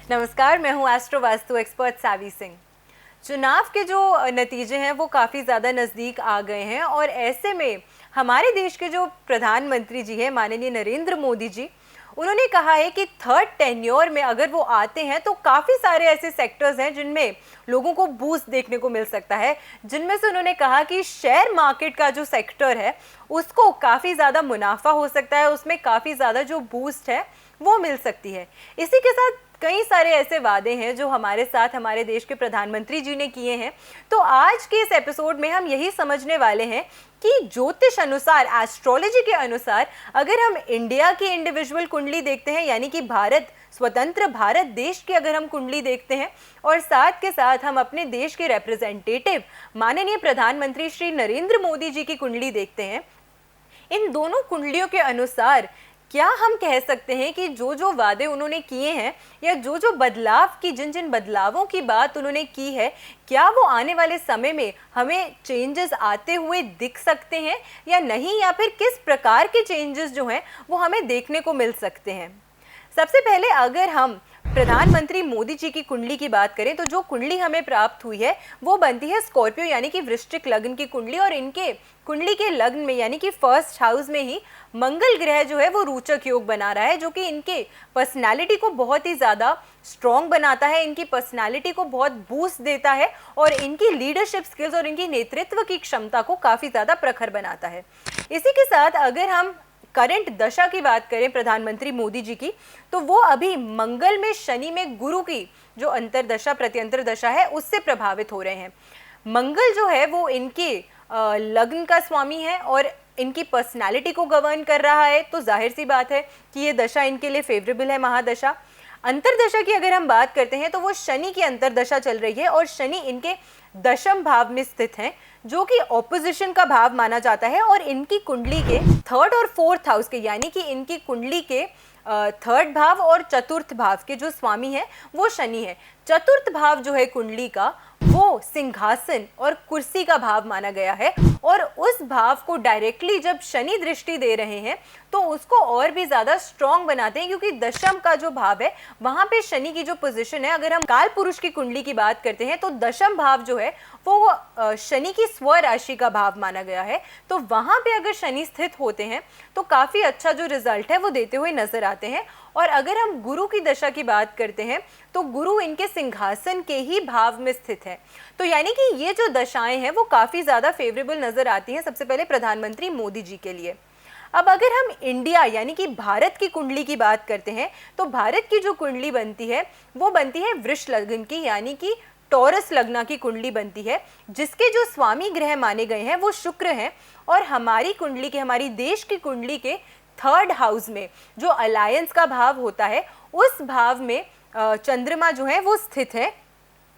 नमस्कार, मैं हूं एस्ट्रो वास्तु एक्सपर्ट सावी सिंह। चुनाव के जो नतीजे हैं वो काफ़ी ज़्यादा नज़दीक आ गए हैं और ऐसे में हमारे देश के जो प्रधानमंत्री जी हैं माननीय नरेंद्र मोदी जी, उन्होंने कहा है कि थर्ड टेन्योर में अगर वो आते हैं तो काफ़ी सारे ऐसे सेक्टर्स हैं जिनमें लोगों को बूस्ट देखने को मिल सकता है। जिनमें से उन्होंने कहा कि शेयर मार्केट का जो सेक्टर है उसको काफ़ी ज़्यादा मुनाफा हो सकता है, उसमें काफ़ी ज़्यादा जो बूस्ट है वो मिल सकती है। इसी के साथ कई सारे ऐसे वादे हैं जो हमारे साथ हमारे देश के प्रधानमंत्री जी ने किए हैं। तो आज के इस एपिसोड में हम यही समझने वाले हैं कि ज्योतिष अनुसार, एस्ट्रोलॉजी के अनुसार, अगर हम इंडिया की इंडिविजुअल कुंडली देखते हैं, यानी कि भारत, स्वतंत्र भारत देश की अगर हम कुंडली देखते हैं और साथ के साथ हम अपने देश के रिप्रेजेंटेटिव माननीय प्रधानमंत्री श्री नरेंद्र मोदी जी की कुंडली देखते हैं, इन दोनों कुंडलियों के अनुसार क्या हम कह सकते हैं कि जो जो वादे उन्होंने किए हैं या जो जो बदलाव की जिन बदलावों की बात उन्होंने की है, क्या वो आने वाले समय में हमें चेंजेस आते हुए दिख सकते हैं या नहीं, या फिर किस प्रकार के चेंजेस जो हैं वो हमें देखने को मिल सकते हैं। सबसे पहले अगर हम प्रधानमंत्री मोदी जी की कुंडली की बात करें तो जो कुंडली हमें प्राप्त हुई है वो बनती है स्कॉर्पियो यानी कि वृश्चिक लग्न की कुंडली, और इनके कुंडली के लग्न में यानी कि फर्स्ट हाउस में ही मंगल ग्रह जो है वो रोचक योग बना रहा है, जो कि इनके पर्सनालिटी को बहुत ही ज़्यादा स्ट्रॉन्ग बनाता है, इनकी पर्सनालिटी को बहुत बूस्ट देता है और इनकी लीडरशिप स्किल्स और इनकी नेतृत्व की क्षमता को काफ़ी ज़्यादा प्रखर बनाता है। इसी के साथ अगर हम करंट दशा की बात करें प्रधानमंत्री मोदी जी की, तो वो अभी मंगल में, शनि में, गुरु की जो अंतरदशा प्रत्यंतर दशा है उससे प्रभावित हो रहे हैं। मंगल जो है वो इनके लग्न का स्वामी है और इनकी पर्सनालिटी को गवर्न कर रहा है, तो जाहिर सी बात है कि ये दशा इनके लिए फेवरेबल है, महादशा। अंतरदशा की अगर हम बात करते हैं तो वो शनि की अंतरदशा चल रही है और शनि इनके दशम भाव में स्थित हैं, जो कि ऑपोजिशन का भाव माना जाता है, और इनकी कुंडली के थर्ड और फोर्थ हाउस के, यानी कि इनकी कुंडली के थर्ड भाव और चतुर्थ भाव के जो स्वामी है वो शनि है। चतुर्थ भाव जो है कुंडली का वो सिंहासन और कुर्सी का भाव माना गया है, और उस भाव को डायरेक्टली जब शनि दृष्टि दे रहे हैं तो उसको और भी ज़्यादा स्ट्रॉन्ग बनाते हैं, क्योंकि दशम का जो भाव है वहाँ पे शनि की जो पोजीशन है, अगर हम काल पुरुष की कुंडली की बात करते हैं तो दशम भाव जो है वो शनि की स्व राशि का भाव माना गया है। तो वहाँ पे अगर शनि स्थित होते हैं तो काफ़ी अच्छा जो रिजल्ट है वो देते हुए नजर आते हैं। और अगर हम गुरु की दशा की बात करते हैं तो गुरु इनके सिंहासन के ही भाव में स्थित है, तो यानी कि ये जो दशाएं हैं वो काफ़ी ज़्यादा फेवरेबल नज़र आती हैं सबसे पहले प्रधानमंत्री मोदी जी के लिए। अब अगर हम इंडिया यानी कि भारत की कुंडली की बात करते हैं तो भारत की जो कुंडली बनती है वो बनती है वृष लग्न की, यानी कि टॉरस लग्न की कुंडली बनती है, जिसके जो स्वामी ग्रह माने गए हैं वो शुक्र हैं। और हमारी कुंडली के, हमारी देश की कुंडली के थर्ड हाउस में जो अलायंस का भाव होता है उस भाव में चंद्रमा जो है वो स्थित है,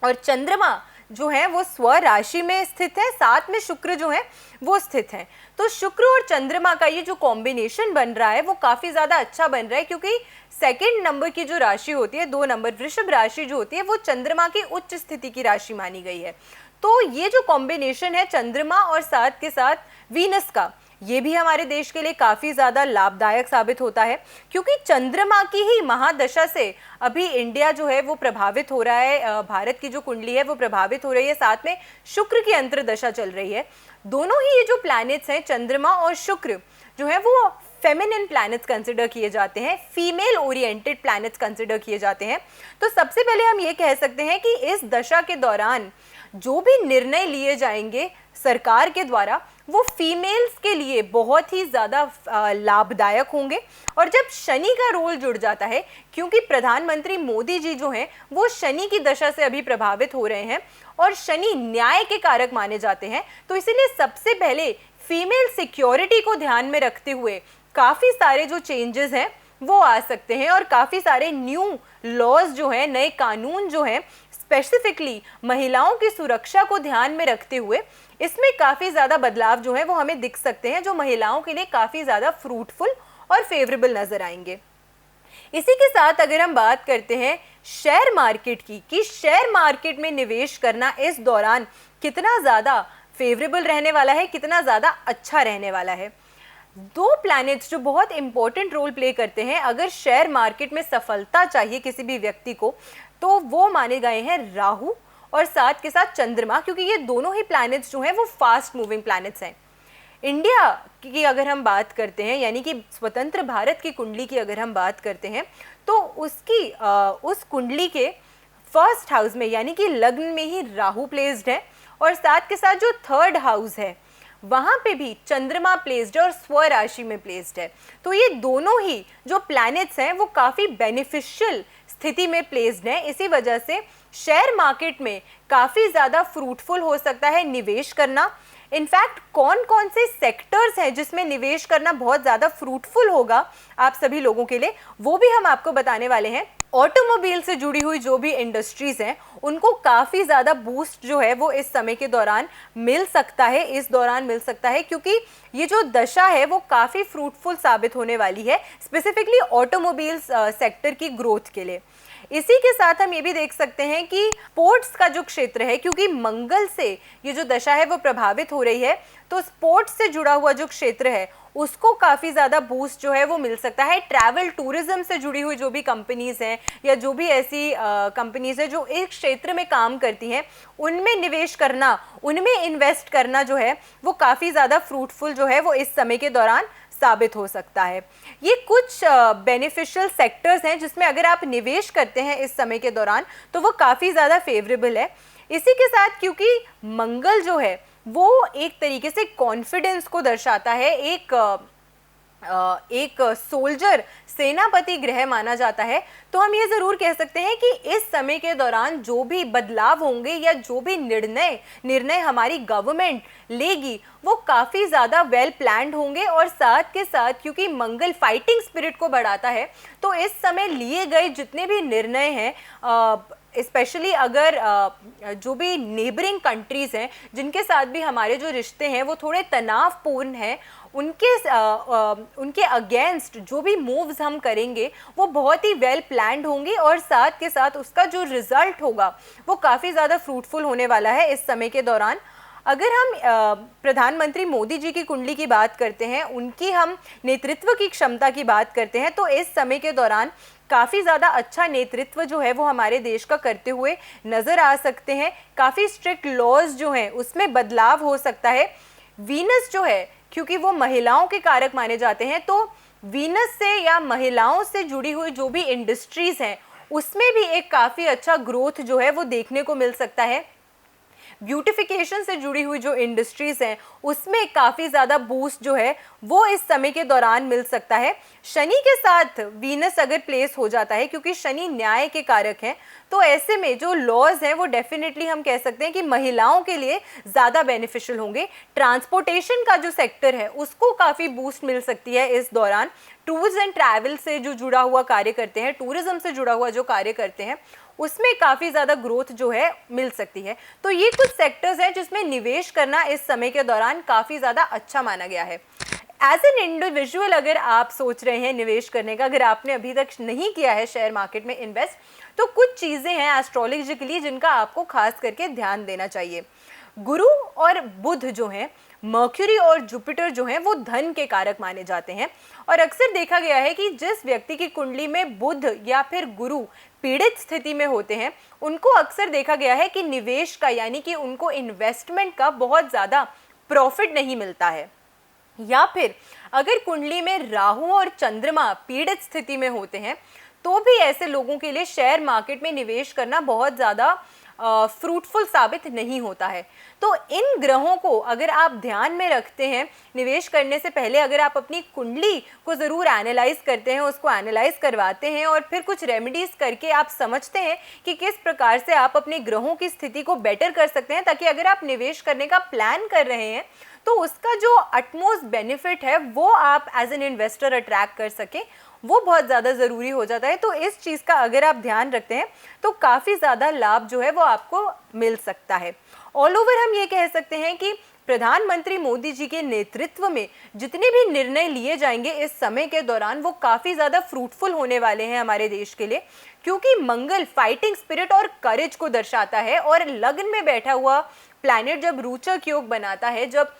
और चंद्रमा जो है वो स्व राशि में स्थित है, साथ में शुक्र जो है वो स्थित है। तो शुक्र और चंद्रमा का ये जो कॉम्बिनेशन बन रहा है वो काफ़ी ज़्यादा अच्छा बन रहा है, क्योंकि सेकंड नंबर की जो राशि होती है, 2 नंबर वृषभ राशि जो होती है वो चंद्रमा की उच्च स्थिति की राशि मानी गई है। तो ये जो कॉम्बिनेशन है चंद्रमा और साथ के साथ वीनस का, ये भी हमारे देश के लिए काफ़ी ज़्यादा लाभदायक साबित होता है, क्योंकि चंद्रमा की ही महादशा से अभी इंडिया जो है वो प्रभावित हो रहा है, भारत की जो कुंडली है वो प्रभावित हो रही है, साथ में शुक्र की अंतर्दशा चल रही है। दोनों ही ये जो प्लैनेट्स हैं चंद्रमा और शुक्र जो है वो फेमिनिन प्लैनेट्स कंसिडर किए जाते हैं, फीमेल ओरिएंटेड प्लैनेट्स कंसिडर किए जाते हैं। तो सबसे पहले हम ये कह सकते हैं कि इस दशा के दौरान जो भी निर्णय लिए जाएंगे सरकार के द्वारा वो फीमेल्स के लिए बहुत ही ज़्यादा लाभदायक होंगे। और जब शनि का रोल जुड़ जाता है, क्योंकि प्रधानमंत्री मोदी जी जो हैं वो शनि की दशा से अभी प्रभावित हो रहे हैं और शनि न्याय के कारक माने जाते हैं, तो इसीलिए सबसे पहले फीमेल सिक्योरिटी को ध्यान में रखते हुए काफ़ी सारे जो चेंजेस हैं वो आ सकते हैं, और काफ़ी सारे न्यू लॉज जो हैं, नए कानून जो हैं स्पेसिफिकली महिलाओं की सुरक्षा को ध्यान में रखते हुए इसमें काफ़ी ज़्यादा बदलाव जो है वो हमें दिख सकते हैं, जो महिलाओं के लिए काफ़ी ज़्यादा फ्रूटफुल और फेवरेबल नज़र आएंगे। इसी के साथ अगर हम बात करते हैं शेयर मार्केट की, कि शेयर मार्केट में निवेश करना इस दौरान कितना ज़्यादा फेवरेबल रहने वाला है, कितना ज़्यादा अच्छा रहने वाला है। दो प्लैनेट्स जो बहुत इंपॉर्टेंट रोल प्ले करते हैं अगर शेयर मार्केट में सफलता चाहिए किसी भी व्यक्ति को, तो वो माने गए हैं राहु और साथ के साथ चंद्रमा, क्योंकि ये दोनों ही प्लैनेट्स जो हैं वो फास्ट मूविंग प्लैनेट्स हैं। इंडिया की अगर हम बात करते हैं, यानी कि स्वतंत्र भारत की कुंडली की अगर हम बात करते हैं, तो उस कुंडली के फर्स्ट हाउस में यानी कि लग्न में ही राहु प्लेस्ड है और साथ के साथ जो थर्ड हाउस है वहां पे भी चंद्रमा प्लेस्ड है और स्वराशि में प्लेस्ड है। तो ये दोनों ही जो प्लैनेट्स हैं वो काफी बेनिफिशियल स्थिति में प्लेस्ड हैं। इसी वजह से शेयर मार्केट में काफी ज्यादा फ्रूटफुल हो सकता है निवेश करना। इनफैक्ट कौन कौन से सेक्टर्स हैं जिसमें निवेश करना बहुत ज़्यादा फ्रूटफुल होगा आप सभी लोगों के लिए, वो भी हम आपको बताने वाले हैं। ऑटोमोबाइल से जुड़ी हुई जो भी इंडस्ट्रीज हैं उनको काफ़ी ज़्यादा बूस्ट जो है वो इस समय के दौरान मिल सकता है, इस दौरान मिल सकता है, क्योंकि ये जो दशा है वो काफ़ी फ्रूटफुल साबित होने वाली है स्पेसिफिकली ऑटोमोबाइल्स सेक्टर की ग्रोथ के लिए। इसी के साथ हम ये भी देख सकते हैं कि स्पोर्ट्स का जो क्षेत्र है, क्योंकि मंगल से ये जो दशा है वो प्रभावित हो रही है, तो स्पोर्ट्स से जुड़ा हुआ जो क्षेत्र है उसको काफ़ी ज़्यादा बूस्ट जो है वो मिल सकता है। ट्रैवल टूरिज्म से जुड़ी हुई जो भी कंपनीज हैं या जो भी ऐसी कंपनीज है जो एक क्षेत्र में काम करती हैं, उनमें निवेश करना, उनमें इन्वेस्ट करना जो है वो काफ़ी ज़्यादा फ्रूटफुल जो है वो इस समय के दौरान साबित हो सकता है। ये कुछ बेनिफिशियल सेक्टर्स हैं जिसमें अगर आप निवेश करते हैं इस समय के दौरान तो वो काफ़ी ज़्यादा फेवरेबल है। इसी के साथ क्योंकि मंगल जो है वो एक तरीके से कॉन्फिडेंस को दर्शाता है, एक सोल्जर सेनापति ग्रह माना जाता है, तो हम ये ज़रूर कह सकते हैं कि इस समय के दौरान जो भी बदलाव होंगे या जो भी निर्णय हमारी गवर्नमेंट लेगी वो काफ़ी ज़्यादा वेल प्लान्ड होंगे। और साथ के साथ क्योंकि मंगल फाइटिंग स्पिरिट को बढ़ाता है, तो इस समय लिए गए जितने भी निर्णय हैं, स्पेशली अगर जो भी नेबरिंग कंट्रीज़ हैं जिनके साथ भी हमारे जो रिश्ते हैं वो थोड़े तनावपूर्ण हैं, उनके अगेंस्ट जो भी मूव्स हम करेंगे वो बहुत ही वेल प्लान्ड होंगे और साथ के साथ उसका जो रिजल्ट होगा वो काफ़ी ज़्यादा फ्रूटफुल होने वाला है इस समय के दौरान। अगर हम प्रधानमंत्री मोदी जी की कुंडली की बात करते हैं, उनकी हम नेतृत्व की क्षमता की बात करते हैं, तो इस समय के दौरान काफ़ी ज़्यादा अच्छा नेतृत्व जो है वो हमारे देश का करते हुए नज़र आ सकते हैं। काफ़ी स्ट्रिक्ट लॉज जो हैं उसमें बदलाव हो सकता है। वीनस जो है क्योंकि वो महिलाओं के कारक माने जाते हैं, तो वीनस से या महिलाओं से जुड़ी हुई जो भी इंडस्ट्रीज़ हैं उसमें भी एक काफ़ी अच्छा ग्रोथ जो है वो देखने को मिल सकता है। ब्यूटिफिकेशन से जुड़ी हुई जो इंडस्ट्रीज हैं उसमें काफ़ी ज़्यादा बूस्ट जो है वो इस समय के दौरान मिल सकता है। शनि के साथ वीनस अगर प्लेस हो जाता है, क्योंकि शनि न्याय के कारक हैं, तो ऐसे में जो लॉज हैं वो डेफिनेटली हम कह सकते हैं कि महिलाओं के लिए ज़्यादा बेनिफिशियल होंगे। ट्रांसपोर्टेशन का जो सेक्टर है उसको काफ़ी बूस्ट मिल सकती है इस दौरान। टूर्स एंड ट्रैवल से जो जुड़ा हुआ कार्य करते हैं, टूरिज्म से जुड़ा हुआ जो कार्य करते हैं, उसमें काफ़ी ज़्यादा ग्रोथ जो है मिल सकती है। तो ये कुछ सेक्टर्स हैं जिसमें निवेश करना इस समय के दौरान काफ़ी ज़्यादा अच्छा माना गया है। एज एन इंडिविजुअल अगर आप सोच रहे हैं निवेश करने का, अगर आपने अभी तक नहीं किया है शेयर मार्केट में इन्वेस्ट, तो कुछ चीज़ें हैं एस्ट्रोलॉजिकली जिनका आपको खास करके ध्यान देना चाहिए। गुरु और बुध जो हैं, मर्क्यूरी और जुपिटर जो हैं, वो धन के कारक माने जाते हैं और अक्सर देखा गया है कि जिस व्यक्ति की कुंडली में बुध या फिर गुरु पीड़ित स्थिति में होते हैं उनको अक्सर देखा गया है कि निवेश का यानी कि उनको इन्वेस्टमेंट का बहुत ज़्यादा प्रॉफिट नहीं मिलता है। या फिर अगर कुंडली में राहु और चंद्रमा पीड़ित स्थिति में होते हैं तो भी ऐसे लोगों के लिए शेयर मार्केट में निवेश करना बहुत ज़्यादा फ्रूटफुल साबित नहीं होता है। तो इन ग्रहों को अगर आप ध्यान में रखते हैं निवेश करने से पहले, अगर आप अपनी कुंडली को ज़रूर एनालाइज करते हैं, उसको एनालाइज करवाते हैं और फिर कुछ रेमेडीज़ करके आप समझते हैं कि किस प्रकार से आप अपने ग्रहों की स्थिति को बेटर कर सकते हैं, ताकि अगर आप निवेश करने का प्लान कर रहे हैं तो उसका जो अटमोस्ट बेनिफिट है वो आप एज एन इन्वेस्टर अट्रैक्ट कर सकें, वो बहुत ज़्यादा ज़रूरी हो जाता है। तो इस चीज़ का अगर आप ध्यान रखते हैं तो काफ़ी ज़्यादा लाभ जो है वो आपको मिल सकता है। ऑल ओवर हम ये कह सकते हैं कि प्रधानमंत्री मोदी जी के नेतृत्व में जितने भी निर्णय लिए जाएंगे इस समय के दौरान वो काफ़ी ज़्यादा फ्रूटफुल होने वाले हैं हमारे देश के लिए, क्योंकि मंगल फाइटिंग स्पिरिट और करेज को दर्शाता है और लग्न में बैठा हुआ प्लैनेट जब रोचक योग बनाता है, जब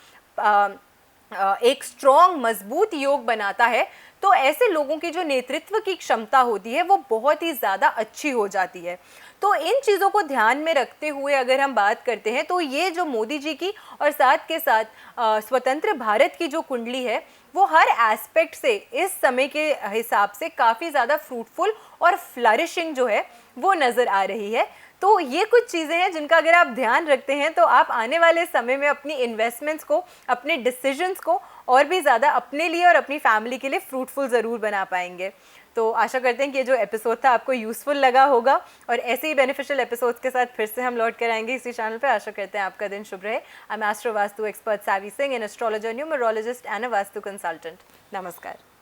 एक स्ट्रॉन्ग मजबूत योग बनाता है, तो ऐसे लोगों की जो नेतृत्व की क्षमता होती है वो बहुत ही ज़्यादा अच्छी हो जाती है। तो इन चीज़ों को ध्यान में रखते हुए अगर हम बात करते हैं तो ये जो मोदी जी की और साथ के साथ स्वतंत्र भारत की जो कुंडली है वो हर एस्पेक्ट से इस समय के हिसाब से काफ़ी ज़्यादा फ्रूटफुल और फ्लरिशिंग जो है वो नज़र आ रही है। तो ये कुछ चीज़ें हैं जिनका अगर आप ध्यान रखते हैं तो आप आने वाले समय में अपनी इन्वेस्टमेंट्स को, अपने डिसीजंस को और भी ज़्यादा अपने लिए और अपनी फैमिली के लिए फ्रूटफुल ज़रूर बना पाएंगे। तो आशा करते हैं कि ये जो एपिसोड था आपको यूज़फुल लगा होगा और ऐसे ही बेनिफिशियल एपिसोड्स के साथ फिर से हम लौट कर आएंगे इसी चैनल पे। आशा करते हैं आपका दिन शुभ रहे। I am astro vastu expert Savi Singh, an astrologer, numerologist and a vastu consultant. नमस्कार।